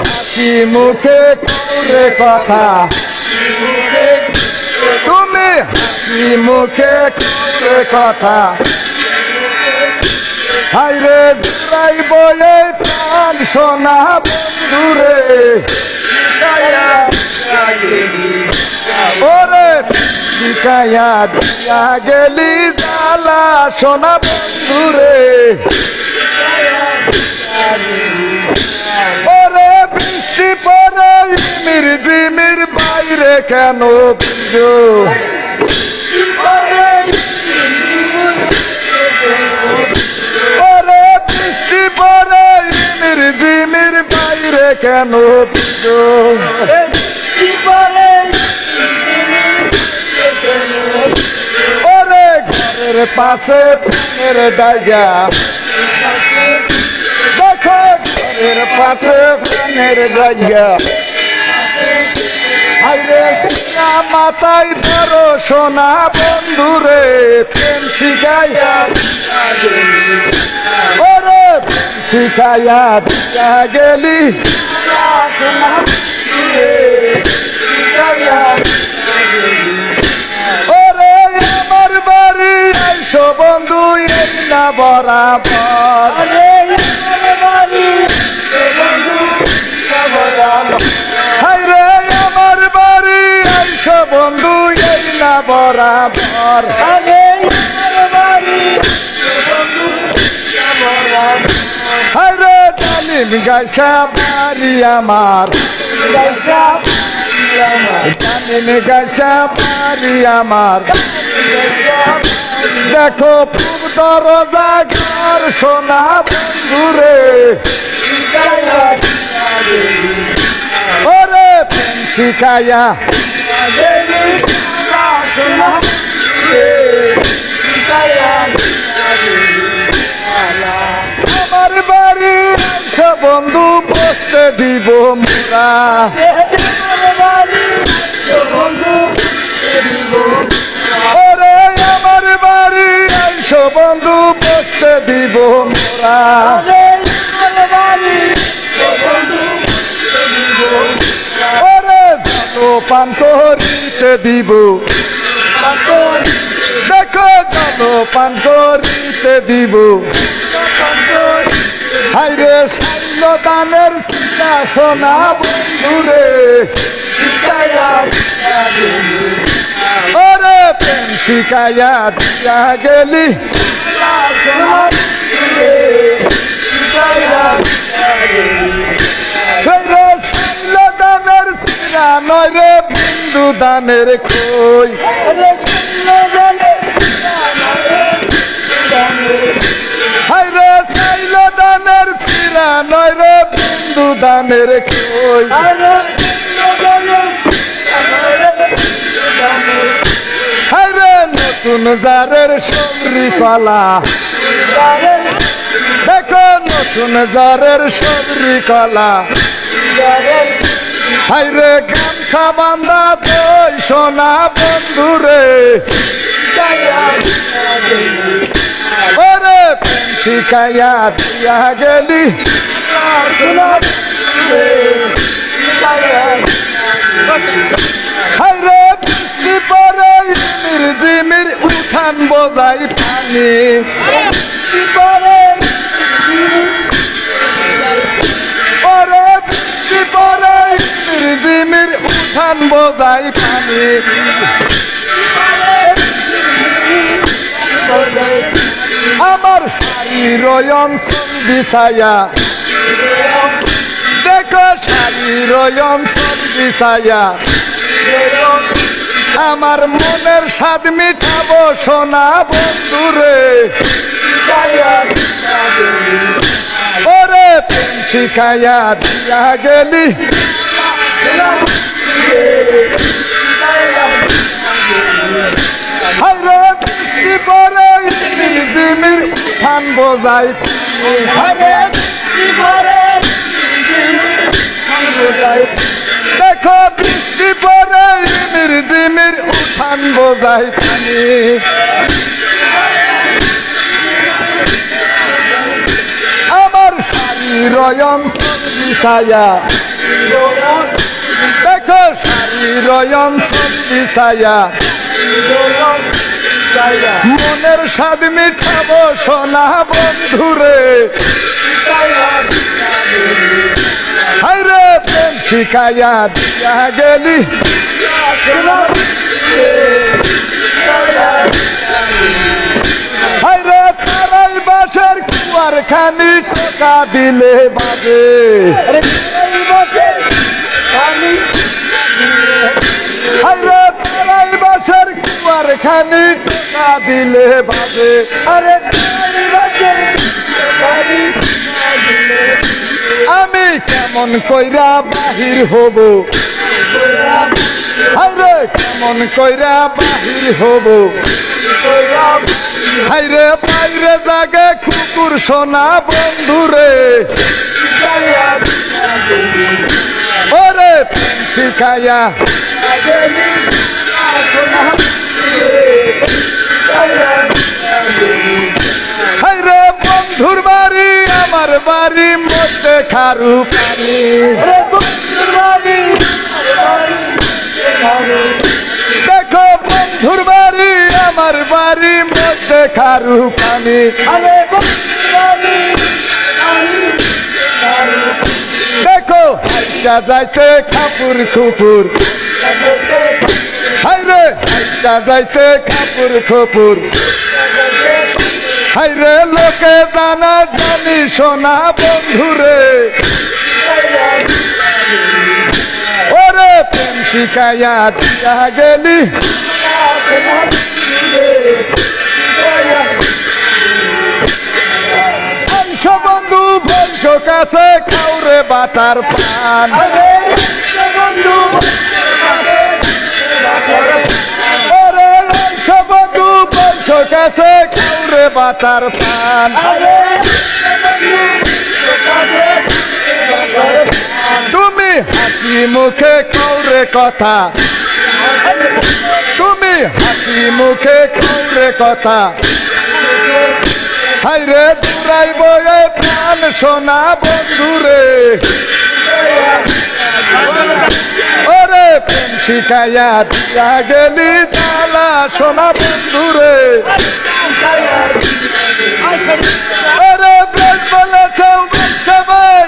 হাসি মুখে করে কথা, তুমি হাসি মুখে করে কথা, হাইরে জুড়াই বয়ে প্রাণ সোনা বন্ধুরে, ওরে শিকায়া দিয়া গেলি জ্বালা সোনা বন্ধুরে, ওরে বৃষ্টি পরে ঝিমির ঝিমির বাইরে কেন ভিজো, ওরে বৃষ্টি পরে ঝিমির ঝিমির বাইরে কেন ভিজো, ওরে ঘরের পাশে প্রাণের ডাইয়া, দেখো ঘরের পাশে প্রাণের ডাইয়া, হাইরে সিনা মাথায় ধরো সোনা বন্ধুরে, প্রেম শিখাইয়া, ওরে প্রেম শিখাইয়া দিয়া গেলি, ওরে আমার বাড়ি আইসো বন্ধু এই না বরাবর, হাইরে আমার বাড়ি আইসো বন্ধু এই না বরাবর, হাইরে ডালিম গাইছা বাড়ি আমার, ডালিম গাইছা বাড়ি আমার, দেখো পূব দরজা ঘর সোনা বন্ধুরে, ওরে প্রেম শিখাইয়া আমার বাড়ি আইসো বন্ধু বসতে দিব মোরা, ওরে আমার বাড়ি আইসো বন্ধু বসতে দিব মোরা, ওরে যত পান করিতে দিব, দেখো যত পান করিতে দিব, হাইরে সাইল দানের চিন্তা সোনা বন্ধুরে, ওরে প্রেম শিখাইয়া দিয়া গেলি, সাইল দানের চিরা নয় রে বিন্দু দানের খই, হাইরে সাইল দানের চিরা নয় রে বিন্দু দানের খই, হাইরে নতুন জারের সবরি কলা, দেখো নতুন জারের সবরি কলা, হাইরে গামছা বান্ধা দই সোনা বন্ধুরে, ওরে প্রেম শিখাইয়া দিয়া গেলি, হাইরে বৃষ্টি পরে ঝিমির ঝিমির উঠান বোঝাই পানি, ওরে বৃষ্টি পরে ঝিমির ঝিমির উঠান বোঝাই পানি, আমার শাড়ির অঞ্চল বিছায়া, দেখো শাড়ির অঞ্চল বিছায়া, আমার মনের স্বাদ মিঠাবো সোনা বন্ধুরে, ওরে প্রেম শিখাইয়া দিয়া গেলি, হাইরে বৃষ্টি পরে ঝিমির ঝিমির উঠান বোঝাই, দেখো বৃষ্টি পরে ঝিমির ঝিমির উঠান বোঝাই পানি, আমার শাড়ির অঞ্চল বিছায়া দেখো শাড়ির অঞ্চল বিছায়া মনের স্বাদ মিঠাবো সোনা বন্ধুরে হায়রে প্রেম শিখাইয়া দিয়া গেলি হায়রে তারাই বাসের কুয়ার খানি টোকা দিলে বাজে হায়রে তারাই বাসের কুয়ার খানি টোকা দিলে বাজে আরে আমি কেমন কইরা বাহির হব হায়রে কেমন কইরা বাহির হব হায়রে বাইরে জাগে কুকুর সোনা বন্ধুরে ওরে প্রেম শিখাইয়া হায়রে বন্ধুর বাড়ি আমার বাড়ি মধ্যে খারু পানি দেখো বন্ধুর বাড়ি আমার বাড়ি মধ্যে খারু পানি দেখো হাইটা যাইতে খাপুর খুপুর হায়রে হাইটা যাইতে খাপুর খুপুর হায়রে লোকে জানা জানি সোনা বন্ধুরে ওরে প্রেম শিখাইয়া দিয়া গেলি বংশ বন্ধু বংশ কাছে খাউরে বাটার পান ওরে বংশ বন্ধু বংশ কাছে খাউরে বাটার পান তুমি হাসি মুখে কৌরে কথা তুমি হাসি মুখে কৌরে কথা হায়রে দূরাই বয়ে প্রাণ সোনা বন্ধুরে ওরে প্রেম শিখাইয়া দিয়া গেলি জ্বালা সোনা বন্ধুরে ওরে বেশ বলেছে সবাই